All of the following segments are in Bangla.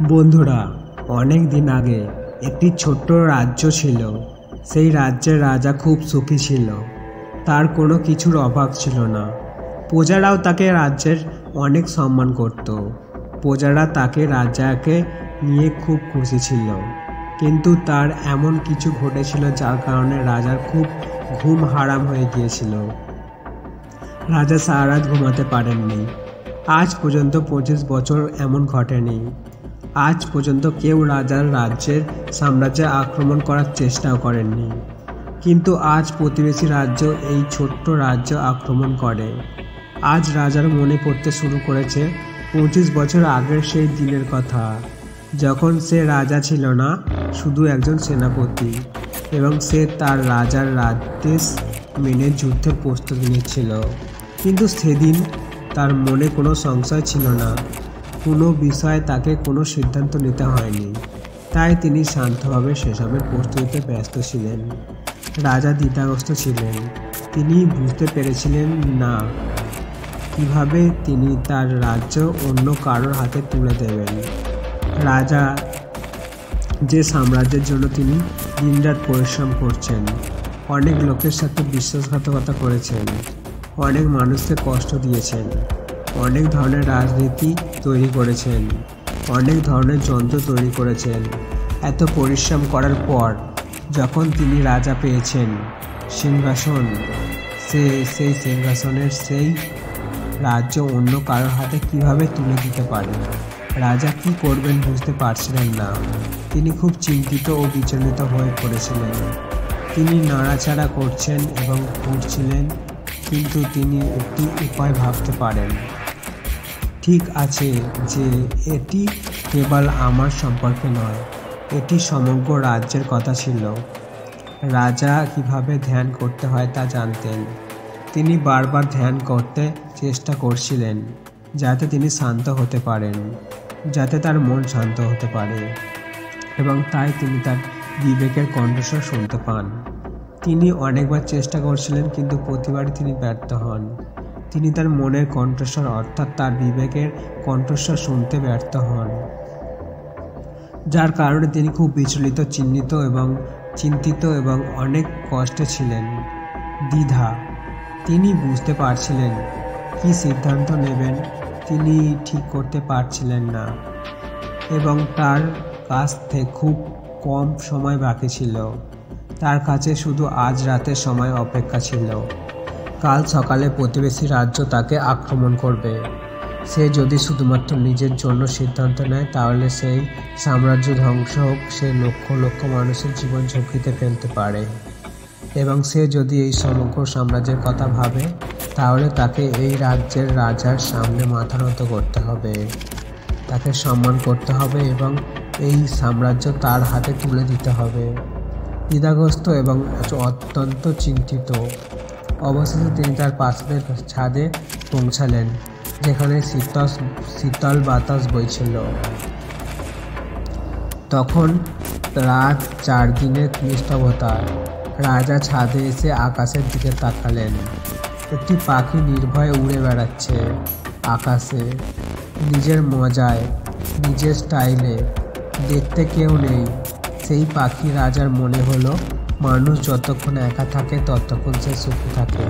বন্ধুরা, অনেক দিন আগে একটি ছোট্ট রাজ্য ছিল। সেই রাজ্যের রাজা খুব সুখী ছিল। তার কোনো কিছুর অভাব ছিল না। প্রজারাও তাকে রাজ্যের অনেক সম্মান করত। প্রজারা তাকে রাজাকে নিয়ে খুব খুশি ছিল। কিন্তু তার এমন কিছু ঘটেছিল যার কারণে রাজার খুব ঘুম হারাম হয়ে গিয়েছিল। রাজা সারা রাত ঘুমাতে পারেননি। আজ পর্যন্ত 25 বছর এমন ঘটেনি। আজ পর্যন্ত কেউ রাজার রাজ্যের সাম্রাজ্যে আক্রমণ করার চেষ্টাও করেননি। কিন্তু আজ প্রতিবেশী রাজ্য এই ছোট্ট রাজ্য আক্রমণ করে। আজ রাজার মনে পড়তে শুরু করেছে 25 বছর আগের সেই দিনের কথা, যখন সে রাজা ছিল না, শুধু একজন সেনাপতি, এবং সে তার রাজার আদেশ মেনে যুদ্ধের প্রস্তুতি নিচ্ছিল। কিন্তু সেদিন তার মনে কোনো সংশয় ছিল না। কোনো বিষয়ে তাকে কোনো সিদ্ধান্ত নিতে হয়নি। তাই তিনি শান্তভাবে সেসবের প্রস্তুতিতে ব্যস্ত ছিলেন। রাজা দ্বিধাগ্রস্ত ছিলেন। তিনি বুঝতে পেরেছিলেন না কিভাবে তিনি তার রাজ্য অন্য কারোর হাতে তুলে দেবেন। রাজা যে সাম্রাজ্যের জন্য তিনি দিনরাত পরিশ্রম করছেন, অনেক লোকের সাথে বিশ্বাসঘাতকতা করেছেন, অনেক মানুষকে কষ্ট দিয়েছেন, অনেক ধরনের রাজনীতি তৈরি করেছেন, অনেক ধরনের যন্ত্র তৈরি করেছেন। এত পরিশ্রম করার পর যখন তিনি রাজা পেয়েছেন সিংহাসন, সেই সিংহাসনের সেই রাজ্য অন্য কারোর হাতে কিভাবে তুলে দিতে পারে। রাজা কি করবেন বুঝতে পারছিলেন না। তিনি খুব চিন্তিত ও বিচলিত হয়ে পড়েছিলেন। তিনি নাড়াচাড়া করছেন এবং ঘুরছিলেন, কিন্তু তিনি একটি উপায় ভাবতে পারেন। ঠিক আছে যে এটি কেবল আমার সম্পর্কে নয়, এটি সমগ্র রাজ্যের কথা ছিল। রাজা কিভাবে ধ্যান করতে হয় তা জানতেন। তিনি বারবার ধ্যান করতে চেষ্টা করছিলেন যাতে তিনি শান্ত হতে পারেন, যাতে তার মন শান্ত হতে পারে, এবং তাই তিনি তার বিবেকের কণ্ঠস্বর শুনতে পান। তিনি অনেকবার চেষ্টা করছিলেন, কিন্তু প্রতিবারই তিনি ব্যর্থ হন। তিনি তার মনের কণ্ঠস্বর অর্থাৎ তার বিবেকের কণ্ঠস্বর শুনতে ব্যর্থ হন, যার কারণে তিনি খুব বিচলিত, চিন্তিত এবং অনেক কষ্টে ছিলেন। দ্বিধা, তিনি বুঝতে পারছিলেন কি সিদ্ধান্ত নেবেন তিনি ঠিক করতে পারছিলেন না, এবং তার কাছ থেকে খুব কম সময় বাকি ছিল। তার কাছে শুধু আজ রাতের সময় অপেক্ষা ছিল। কাল সকালে প্রতিবেশী রাজ্য তাকে আক্রমণ করবে। সে যদি শুধুমাত্র নিজের জন্য সিদ্ধান্ত নেয়, তাহলে সেই সাম্রাজ্য ধ্বংস হোক, সে লক্ষ লক্ষ মানুষের জীবন ঝুঁকিতে ফেলতে পারে। এবং সে যদি এই সমগ্র সাম্রাজ্যের কথা ভাবে, তাহলে তাকে এই রাজ্যের রাজার সামনে মাথা নত করতে হবে, তাকে সম্মান করতে হবে এবং এই সাম্রাজ্য তার হাতে তুলে দিতে হবে। দ্বিধাগ্রস্ত এবং অত্যন্ত চিন্তিত অবশেষে তিনি তার প্রাসাদের ছাদে পৌঁছালেন, যেখানে শীতল বাতাস বইছিল। তখন রাত 4 দিনের নিস্তব্ধতা। রাজা ছাদে এসে আকাশের দিকে তাকালেন। একটি পাখি নির্ভয়ে উড়ে বেড়াচ্ছে আকাশে, নিজের মজায়, নিজের স্টাইলে। দেখতে কেউ নেই। সেই পাখি রাজার মনে হলো, মানুষ যতক্ষণ একা থাকে ততক্ষণ সে সুখী থাকে।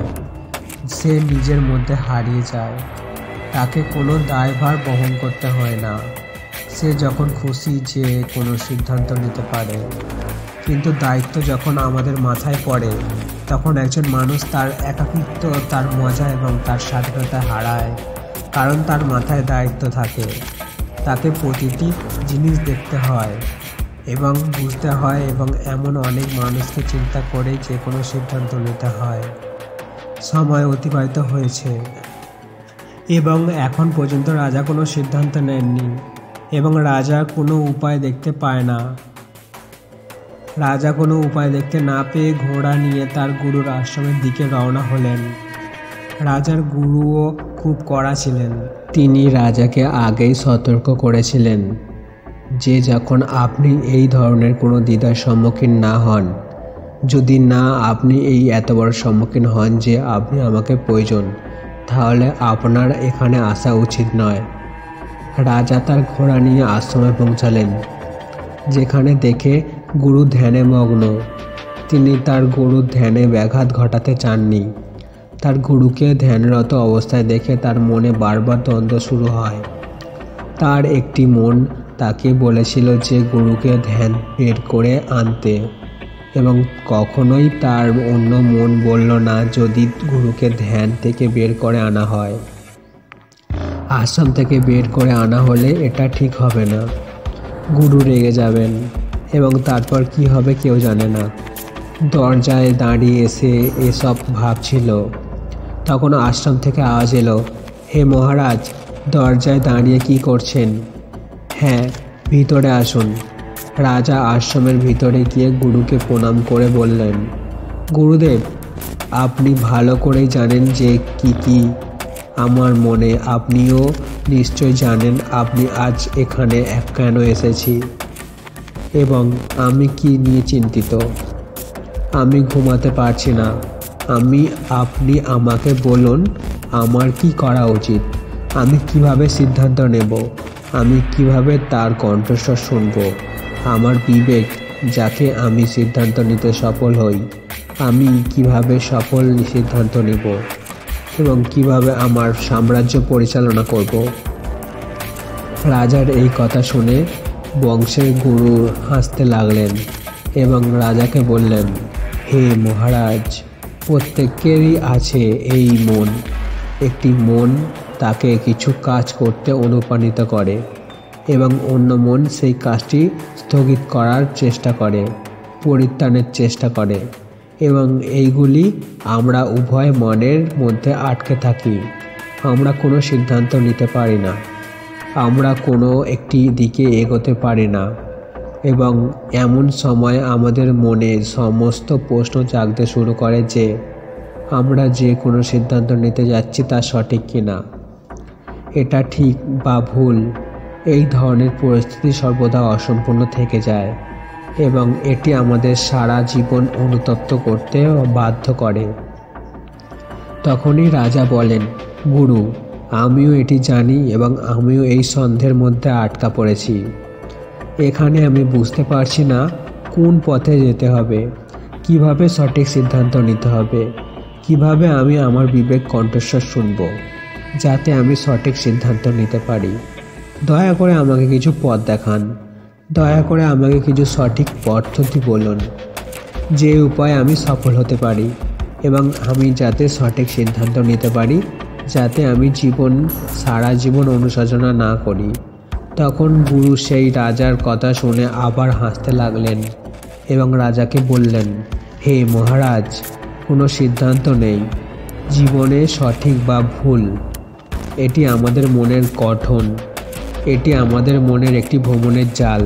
সে নিজের মধ্যে হারিয়ে যায়। তাকে কোনো দায়ভার বহন করতে হয় না। সে যখন খুশি যে কোনো সিদ্ধান্ত নিতে পারে। কিন্তু দায়িত্ব যখন আমাদের মাথায় পড়ে, তখন একজন মানুষ তার একাকিত্ব, তার মজা এবং তার স্বাধীনতা হারায়। কারণ তার মাথায় দায়িত্ব থাকে। তাকে প্রতিটি জিনিস দেখতে হয় এবং বুঝতে হয়, এবং এমন অনেক মানুষকে চিন্তা করে যে কোনো সিদ্ধান্ত নিতে হয়। সময় অতিবাহিত হয়েছে এবং এখন পর্যন্ত রাজা কোনো সিদ্ধান্ত নেননি, এবং রাজা কোনো উপায় দেখতে পায় না। রাজা কোনো উপায় দেখতে না পেয়ে ঘোড়া নিয়ে তার গুরুর আশ্রমের দিকে রওনা হলেন। রাজার গুরুও খুব কড়া ছিলেন। তিনি রাজাকে আগেই সতর্ক করেছিলেন যে যখন আপনি এই ধরনের কোনো দ্বিধার সম্মুখীন না হন, যদি না আপনি এই এত বড় সম্মুখীন হন যে আপনি আমাকে প্রয়োজন, তাহলে আপনার এখানে আসা উচিত নয়। রাজা তার ঘোড়া নিয়ে আশ্রমে পৌঁছালেন, যেখানে দেখে গুরু ধ্যানে মগ্ন। তিনি তার গুরুর ধ্যানে ব্যাঘাত ঘটাতে চাননি। তার গুরুকে ধ্যানরত অবস্থায় দেখে তার মনে বারবার দ্বন্দ্ব শুরু হয়। তার একটি মন তাকে বলেছিল যে গুরুকে ধ্যান বের করে আনতে, এবং কখনোই তার অন্য মন বলল না যদি গুরুকে ধ্যান থেকে বের করে আনা হয়। আশ্রম থেকে বের করে আনা হলে এটা ঠিক হবে না, গুরু রেগে যাবেন এবং তারপর কি হবে কেউ জানে না। দরজায় দাঁড়িয়ে এসে এসব ভাবছিল, তখন আশ্রম থেকে আওয়াজ এলো, হে মহারাজ, দরজায় দাঁড়িয়ে কি করছেন? হ্যাঁ, ভিতরে আসুন। রাজা আশ্রমের ভিতরে গিয়ে গুরুকে প্রণাম করে বললেন, গুরুদেব, আপনি ভালো করেই জানেন যে কি আমার মনে। আপনিও নিশ্চয় জানেন আপনি আজ এখানে কেন এসেছি এবং আমি কি নিয়ে চিন্তিত। আমি ঘুমাতে পারছি না। আপনি আমাকে বলুন আমার কি করা উচিত। আমি কিভাবে সিদ্ধান্ত নেব? আমি কিভাবে তার কণ্ঠস্বর শুনব? আমার বিবেক, যাকে আমি সিদ্ধান্ত নিতে সফল হই, আমি কিভাবে সফল সিদ্ধান্ত নেব এবং কিভাবে আমার সাম্রাজ্য পরিচালনা করব? রাজার এই কথা শুনে বংশের গুরু হাসতে লাগলেন এবং রাজাকে বললেন, হে মহারাজ, প্রত্যেকেরই আছে এই মন। একটি মন তাকে কিছু কাজ করতে অনুপ্রাণিত করে এবং অন্য মন সেই কাজটি স্থগিত করার চেষ্টা করে, পরিত্রাণের চেষ্টা করে, এবং এইগুলি আমরা উভয় মনের মধ্যে আটকে থাকি। আমরা কোনো সিদ্ধান্ত নিতে পারি না, আমরা কোনো একটি দিকে এগোতে পারি না, এবং এমন সময় আমাদের মনে সমস্ত প্রশ্ন জাগতে শুরু করে যে আমরা যে কোনো সিদ্ধান্ত নিতে যাচ্ছি তা সঠিক কিনা, এটা ঠিক বা ভুল। এই ধরনের পরিস্থিতি সর্বদা অসম্পূর্ণ থেকে যায় এবং এটি আমাদের সারা জীবন অনুতপ্ত করতে বাধ্য করে। তখনই রাজা বলেন, গুরু, আমিও এটি জানি এবং আমিও এই সন্দেহের মধ্যে আটকা পড়েছি। এখানে আমি বুঝতে পারছি না কোন পথে যেতে হবে, কিভাবে সঠিক সিদ্ধান্ত নিতে হবে, কিভাবে আমি আমার বিবেক কণ্ঠস্বর শুনব যাতে আমি সঠিক সিদ্ধান্ত নিতে পারি। দয়া করে আমাকে কিছু পথ দেখান, দয়া করে আমাকে কিছু সঠিক পদ্ধতি বলুন, যে উপায়ে আমি সফল হতে পারি এবং আমি যাতে সঠিক সিদ্ধান্ত নিতে পারি, যাতে আমি সারা জীবন অনুশোচনা না করি। তখন গুরু সেই রাজার কথা শুনে আবার হাসতে লাগলেন এবং রাজাকে বললেন, হে মহারাজ, কোনো সিদ্ধান্ত নেই জীবনে সঠিক বা ভুল। এটি আমাদের মনের গঠন, এটি আমাদের মনের একটি ভ্রমণের জাল।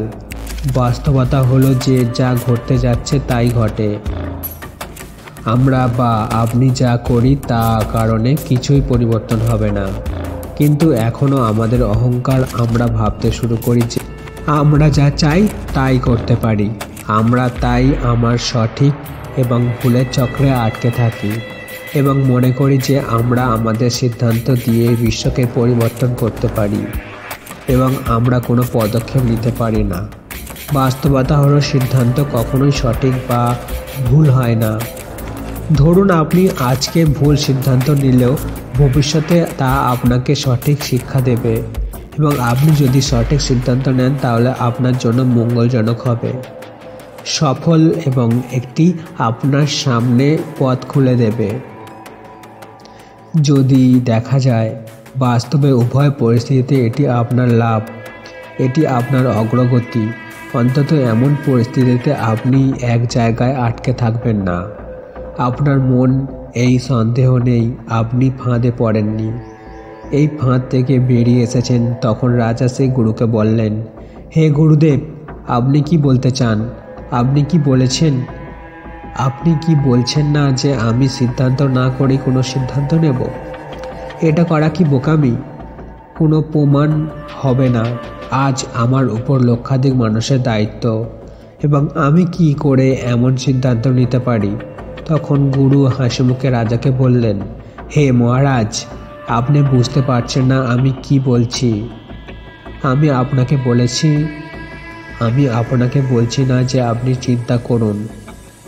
বাস্তবতা হলো যে যা ঘটতে যাচ্ছে তাই ঘটে। আমরা বা আপনি যা করি তা কারণে কিছুই পরিবর্তন হবে না, কিন্তু এখনও আমাদের অহংকার, আমরা ভাবতে শুরু করি যে আমরা যা চাই তাই করতে পারি। আমরা তাই আমার সঠিক এবং ভুলের চক্রে আটকে থাকি এবং মনে করি যে আমরা আমাদের সিদ্ধান্ত দিয়ে বিশ্বকে পরিবর্তন করতে পারি এবং আমরা কোনো পদক্ষেপ নিতে পারি না। বাস্তবতা হলো সিদ্ধান্ত কখনোই সঠিক বা ভুল হয় না। ধরুন আপনি আজকে ভুল সিদ্ধান্ত নিলেও ভবিষ্যতে তা আপনাকে সঠিক শিক্ষা দেবে এবং আপনি যদি সঠিক সিদ্ধান্ত নেন তাহলে আপনার জন্য মঙ্গলজনক হবে, সফল এবং একটি আপনার সামনে পথ খুলে দেবে। যদি দেখা যায় বাস্তবে উভয় পরিস্থিতিতে এটি আপনার লাভ, এটি আপনার অগ্রগতি। অন্তত এমন পরিস্থিতিতে আপনি এক জায়গায় আটকে থাকবেন না। আপনার মন, এই সন্দেহ নেই আপনি ফাঁদে পড়েননি, এই ফাঁদ থেকে বেরিয়ে এসেছেন। তখন রাজা সেই গুরুকে বললেন, হে গুরুদেব, আপনি কি বলতে চান? আপনি কি বলেছেন? আপনি কি বলছেন না যে আমি সিদ্ধান্ত না করেই কোনো সিদ্ধান্ত নেব? এটা করা কি বোকামি? কোনো প্রমাণ হবে না। আজ আমার উপর লক্ষাধিক মানুষের দায়িত্ব এবং আমি কি করে এমন সিদ্ধান্ত নিতে পারি? তখন গুরু হাসিমুখে রাজাকে বললেন, হে মহারাজ, আপনি বুঝতে পারছেন না আমি কি বলছি। আমি আপনাকে বলছি না যে আপনি চিন্তা করুন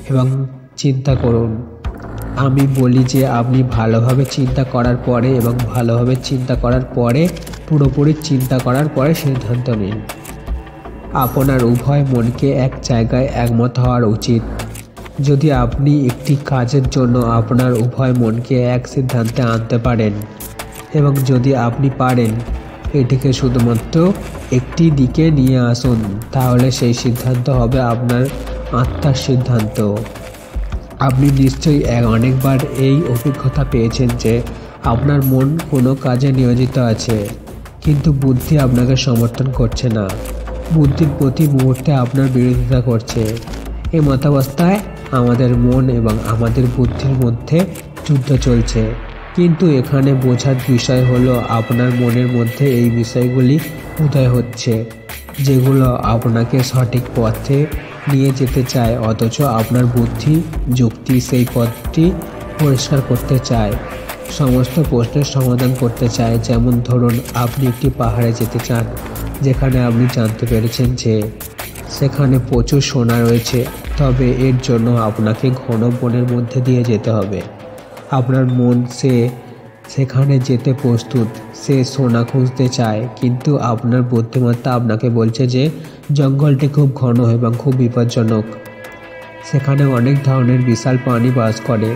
এবং চিন্তা করুন। আমি বলি যে আপনি ভালোভাবে চিন্তা করার পরে এবং ভালোভাবে চিন্তা করার পরে পুরোপুরি চিন্তা করার পরে সিদ্ধান্ত নিন। আপনার উভয় মনকে এক জায়গায় একমত হওয়ার উচিত। যদি আপনি একটি কাজের জন্য আপনার উভয় মনকে এক সিদ্ধান্তে আনতে পারেন এবং যদি আপনি পারেন এটিকে শুধুমাত্র একটি দিকে নিয়ে আসুন, তাহলে সেই সিদ্ধান্ত হবে আপনার আত্মার সিদ্ধান্ত। আপনি নিশ্চয়ই অনেকবার এই অভিজ্ঞতা পেয়েছেন যে আপনার মন কোনো কাজে নিয়োজিত আছে, কিন্তু বুদ্ধি আপনাকে সমর্থন করছে না। বুদ্ধির প্রতি মুহূর্তে আপনার বিরোধিতা করছে। এই মতাবস্থায় আমাদের মন এবং আমাদের বুদ্ধির মধ্যে যুদ্ধ চলছে। কিন্তু এখানে বোঝার বিষয় হলো আপনার মনের মধ্যে এই বিষয়গুলি উদয় হচ্ছে যেগুলো আপনাকে সঠিক পথে নিয়ে যেতে চায়, অথচ আপনার বুদ্ধি যুক্তি সেই পথটি পরিষ্কার করতে চায়, সমস্ত প্রশ্নের সমাধান করতে চায়। যেমন ধরুন, আপনি একটি পাহাড়ে যেতে চান যেখানে আপনি জানতে পেরেছেন যে সেখানে প্রচুর সোনা রয়েছে, তবে এর জন্য আপনাকে ঘন বনের মধ্যে দিয়ে যেতে হবে। আপনার মন সেখানে যেতে প্রস্তুত, সে সোনা খুঁজতে চায়, কিন্তু আপনার বুদ্ধিমত্তা আপনাকে বলছে যে জঙ্গলটি খুব ঘন এবং খুব বিপজ্জনক। সেখানে অনেক ধরনের বিশাল প্রাণী বাস করে,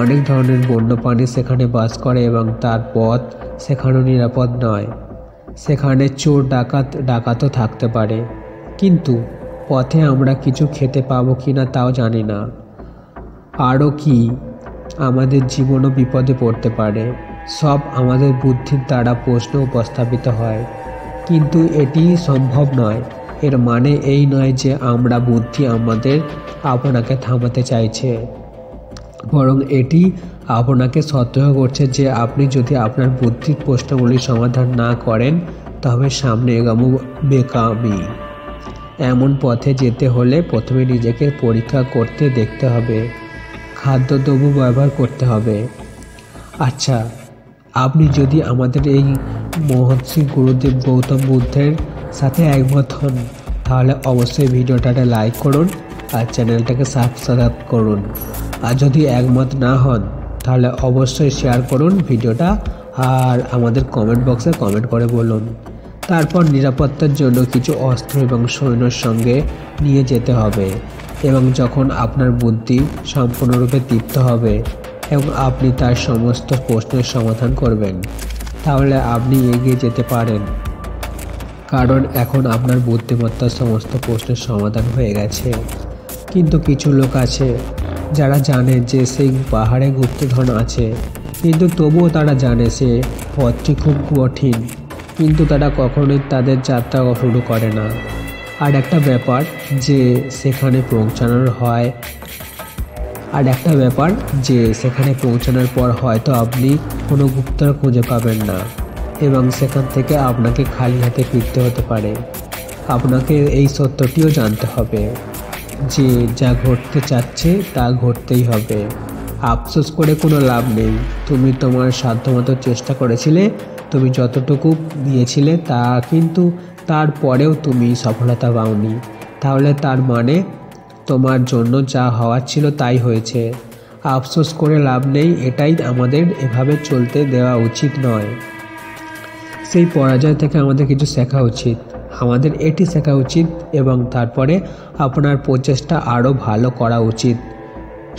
অনেক ধরনের বন্য প্রাণী সেখানে বাস করে এবং তার পথ সেখানেও নিরাপদ নয়। সেখানে চোর ডাকাতও থাকতে পারে, কিন্তু পথে আমরা কিছু খেতে পাবো কিনা তাও জানি না। আরও কি, আমাদের জীবনও বিপদে পড়তে পারে। সব আমাদের বুদ্ধির দ্বারা প্রশ্ন উপস্থাপিত হয়, কিন্তু এটি সম্ভব নয়। এর মানে এই নয় যে আমরা বুদ্ধি আপনাকে থামাতে চাইছে, বরং এটি আপনাকে সতর্ক করছে যে আপনি যদি আপনার বুদ্ধির প্রশ্নগুলির সমাধান না করেন তবে সামনে এগোনো বেকামি। এমন পথে যেতে হলে প্রথমে নিজেকে পরীক্ষা করতে দেখতে হবে, খাদ্যদ্রব্য ব্যবহার করতে হবে। আচ্ছা, আপনি যদি আমাদের এই মহর্ষি গুরুদেব গৌতম বুদ্ধের সাথে একমত হন তাহলে অবশ্যই ভিডিওটাতে লাইক করুন আর চ্যানেলটাকে সাবস্ক্রাইব করুন। আর যদি একমত না হন তাহলে অবশ্যই শেয়ার করুন ভিডিওটা আর আমাদের কমেন্ট বক্সে কমেন্ট করে বলুন। তারপর নিরাপত্তার জন্য কিছু অস্ত্র এবং সৈন্যর সঙ্গে নিয়ে যেতে হবে এবং যখন আপনার বুদ্ধি সম্পূর্ণরূপে তৃপ্ত হবে এবং আপনি তার সমস্ত প্রশ্নের সমাধান করবেন, তাহলে আপনি এগিয়ে যেতে পারেন, কারণ এখন আপনার বুদ্ধিমত্তার সমস্ত প্রশ্নের সমাধান হয়ে গেছে। কিন্তু কিছু লোক আছে যারা জানে যে সেই পাহাড়ে গুপ্তধন আছে, কিন্তু তবুও তারা জানে সে পথটি খুব কঠিন, কিন্তু তারা কখনোই তাদের যাত্রা শুরু করে না। আর একটা ব্যাপার যে সেখানে পৌঁছানোর পর হয়তো আপনি কোনো গুপ্তধন খুঁজে পাবেন না এবং সেখান থেকে আপনাকে খালি হাতে ফিরতে হতে পারে। আপনাকে এই সত্যটিও জানতে হবে যে যা ঘটতে চাচ্ছে তা ঘটতেই হবে। আফসোস করে কোনো লাভ নেই। তুমি তোমার সাধ্যমতো চেষ্টা করেছিলে, তুমি যতটুকু দিয়েছিলে তা, কিন্তু তারপরেও তুমি সফলতা পাওনি। তাহলে তার মানে তোমার জন্য যা হওয়ার ছিল তাই হয়েছে। আফসোস করে লাভ নেই, এটাই আমাদের এভাবে চলতে দেওয়া উচিত নয়। সেই পরাজয় থেকে আমাদের কিছু শেখা উচিত, আমাদের এটি শেখা উচিত এবং তারপরে আপনার প্রচেষ্টা আরও ভালো করা উচিত।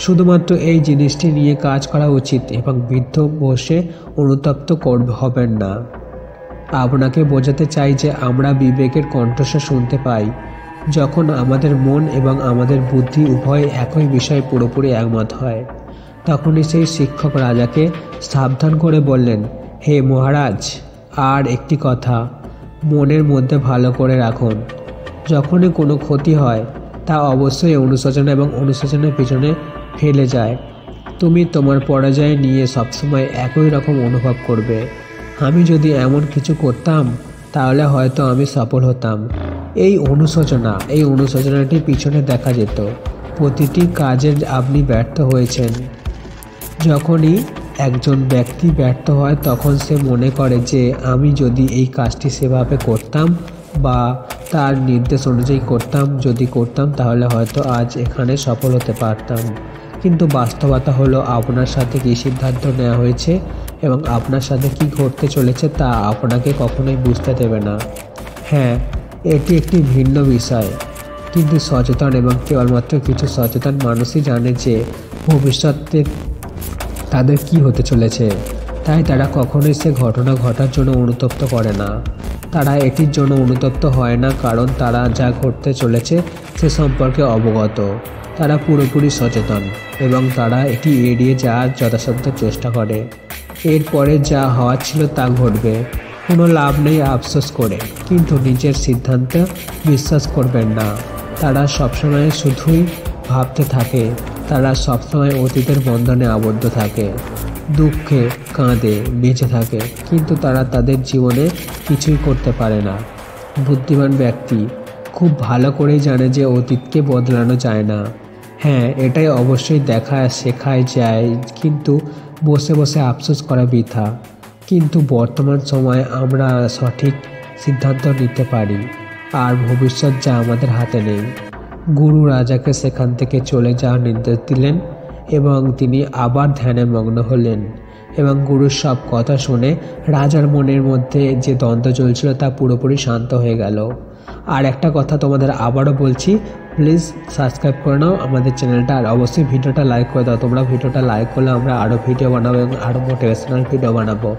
শুধুমাত্র এই জিনিসটি নিয়ে কাজ করা উচিত এবং বৃদ্ধ বসে অনুতপ্ত হবেন না। আপনাকে বোঝাতে চাই যে আমরা বিবেকের কণ্ঠস্বর শুনতে পাই যখন আমাদের মন এবং আমাদের বুদ্ধি উভয় একই বিষয়ে পুরোপুরি একমত হয়। তখনই সেই শিক্ষক রাজাকে সাবধান করে বললেন, হে মহারাজ, আর একটি কথা মনের মধ্যে ভালো করে রাখুন। যখনই কোনো ক্ষতি হয় তা অবশ্যই অনুশোচনা এবং অনুশোচনার পিছনে ফেলে যায়। তুমি তোমার পরাজয় নিয়ে সবসময় একই রকম অনুভব করবে। আমি যদি এমন কিছু করতাম তাহলে হয়তো আমি সফল হতাম, এই অনুশোচনাটির পিছনে দেখা যেত প্রতিটি কাজে আপনি ব্যর্থ হয়েছেন। যখনই একজন ব্যক্তি ব্যর্থ হয় তখন সে মনে করে যে আমি যদি এই কাজটি সেভাবে করতাম বা তার নির্দেশ অনুযায়ী করতাম তাহলে হয়তো আজ এখানে সফল হতে পারতাম। কিন্তু বাস্তবতা হলো আপনার সাথে কী সিদ্ধান্ত নেওয়া হয়েছে এবং আপনার সাথে কী ঘটতে চলেছে তা আপনাকে কখনোই বুঝতে দেবে না। হ্যাঁ, এটি একটি ভিন্ন বিষয়, কিন্তু সচেতন এবং কেবলমাত্র কিছু সচেতন মানুষই জানে যে ভবিষ্যতে তাদের কি হতে চলেছে। তাই তারা কখনোই সে ঘটনা ঘটার জন্য অনুতপ্ত করে না। তারা এটির জন্য অনুতপ্ত হয় না কারণ তারা যা ঘটতে চলেছে সে সম্পর্কে অবগত। তারা পুরোপুরি সচেতন এবং তারা এটি এড়িয়ে যাওয়ার যথাসাধ্য চেষ্টা করে। এরপরে যা হওয়ার ছিল তা ঘটবে, কোনো লাভ নেই আফসোস করে, কিন্তু নিজের সিদ্ধান্তে বিশ্বাস করবেন না। তারা সবসময় শুধুই ভাবতে থাকে, তারা সবসময় অতীতের বন্ধনে আবদ্ধ থাকে, দুঃখে কাঁদে বেঁচে থাকে, কিন্তু তারা তাদের জীবনে কিছুই করতে পারে না। বুদ্ধিমান ব্যক্তি খুব ভালো করেই জানে যে অতীতকে বদলানো যায় না। হ্যাঁ, এটাই অবশ্যই শেখায় যায়, কিন্তু বসে বসে আফসোস করা বৃথা। কিন্তু বর্তমান সময়ে আমরা সঠিক সিদ্ধান্ত নিতে পারি, আর ভবিষ্যৎ যা আমাদের হাতে নেই। গুরু রাজাকে সেখান থেকে চলে যাওয়ার নির্দেশ দিলেন এবং তিনি আবার ধ্যানে মগ্ন হলেন এবং গুরুর সব কথা শুনে রাজার মনের মধ্যে যে দ্বন্দ্ব চলছিল তা পুরোপুরি শান্ত হয়ে গেল। আর একটা কথা তোমাদের আবারও বলছি, প্লিজ সাবস্ক্রাইব করে নাও আমাদের চ্যানেলটা, আর অবশ্যই ভিডিওটা লাইক করে দাও। তোমরা ভিডিওটা লাইক করলে আমরা আরও ভিডিও বানাবো এবং আরও মোটিভেশনাল ভিডিও বানাবো।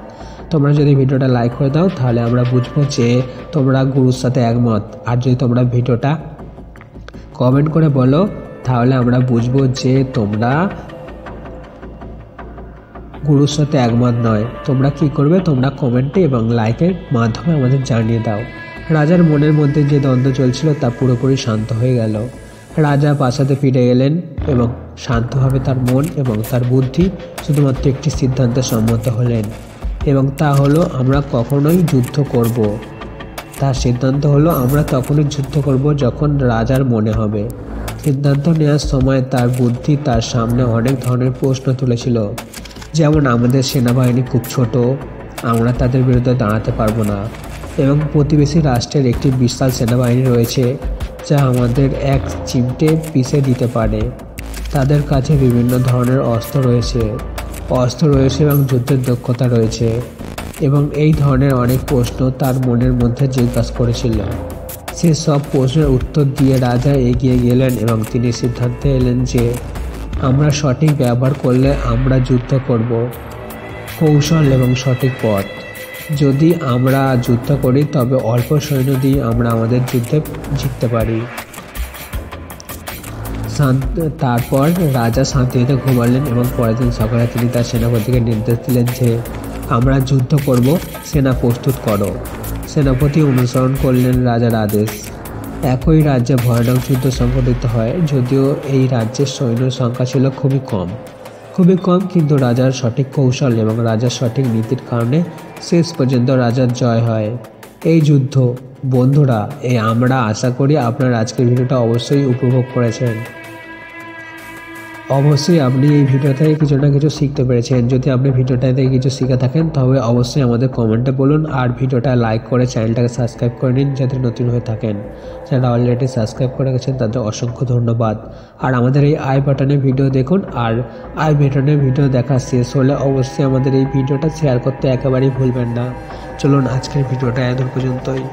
তোমরা যদি ভিডিওটা লাইক করে দাও তাহলে আমরা বুঝবো যে তোমরা গুরুর সাথে একমত, আর যদি তোমরা ভিডিওটা কমেন্ট করে বলো তাহলে আমরা বুঝবো যে তোমরা গুরুর সাথে একমত নয়। তোমরা কি করবে, তোমরা কমেন্টে এবং লাইকের মাধ্যমে আমাদের জানিয়ে দাও। রাজার মনের মধ্যে যে দ্বন্দ্ব চলছিল তা পুরোপুরি শান্ত হয়ে গেল। রাজা প্রাসাদে ফিরে এলেন এবং শান্তভাবে তার মন এবং তার বুদ্ধি শুধুমাত্র একটি সিদ্ধান্তে সম্মত হলেন, এবং তা হলো আমরা কখনোই যুদ্ধ করব। তার সিদ্ধান্ত হলো আমরা তখনই যুদ্ধ করব যখন রাজার মনে হবে। সিদ্ধান্ত নেওয়ার সময় তার বুদ্ধি তার সামনে অনেক ধরনের প্রশ্ন তুলেছিল, যেমন আমাদের সেনাবাহিনী খুব ছোট, আমরা তাদের বিরুদ্ধে দাঁড়াতে পারবো না, এবং প্রতিবেশী রাষ্ট্রের একটি বিশাল সেনাবাহিনী রয়েছে যা আমাদের এক চিমটে পিষে দিতে পারে। তাদের কাছে বিভিন্ন ধরনের অস্ত্র রয়েছে এবং যুদ্ধের দক্ষতা রয়েছে, এবং এই ধরনের অনেক প্রশ্ন তার মনের মধ্যে জিজ্ঞাসা করেছিল। সে সব প্রশ্নের উত্তর দিয়ে রাজা এগিয়ে গেলেন এবং তিনি সিদ্ধান্তে এলেন যে আমরা সঠিক ব্যবহার করলে আমরা যুদ্ধ করব, কৌশল এবং সঠিক পথ। যদি আমরা যুদ্ধ করি তবে অল্প সৈন্য দিয়ে আমরা আমাদের যুদ্ধে জিততে পারি। তারপর রাজা শান্তিতে ঘুমালেন এবং পরের দিন সকালে তিনি তার সেনাপতিকে নির্দেশ দিলেন যে আমরা যুদ্ধ করব, সেনা প্রস্তুত করো। সেনাপতি অনুসরণ করলেন রাজার আদেশ। একই রাজ্যে ভয়ানক যুদ্ধ সংঘটিত হয়, যদিও এই রাজ্যের সৈন্যের সংখ্যা ছিল খুবই কম, কিন্তু রাজার সঠিক কৌশল এবং রাজার সঠিক নীতির কারণে শেষ পর্যন্ত রাজার জয় হয়। এই যুদ্ধ বন্ধুরা, আমরা আশা করি আপনারা আজকের ভিডিওটা অবশ্যই উপভোগ করেছেন। অবশ্যই আপনি এই ভিডিও থেকে কিছু না কিছু শিখতে পেরেছেন। যদি আপনি ভিডিওটা থেকে কিছু শিখে থাকেন তবে অবশ্যই আমাদের কমেন্টে বলুন, আর ভিডিওটা লাইক করে চ্যানেলটাকে সাবস্ক্রাইব করে নিন যাতে নতুন হয়ে থাকেন। যারা অলরেডি সাবস্ক্রাইব করে গেছেন তাদের অসংখ্য ধন্যবাদ। আর আমাদের এই আই বাটনের ভিডিও দেখুন, আর আই বাটনের ভিডিও দেখা শেষ হলে অবশ্যই আমাদের এই ভিডিওটা শেয়ার করতে একেবারেই ভুলবেন না। চলুন আজকের ভিডিওটা এত পর্যন্তই।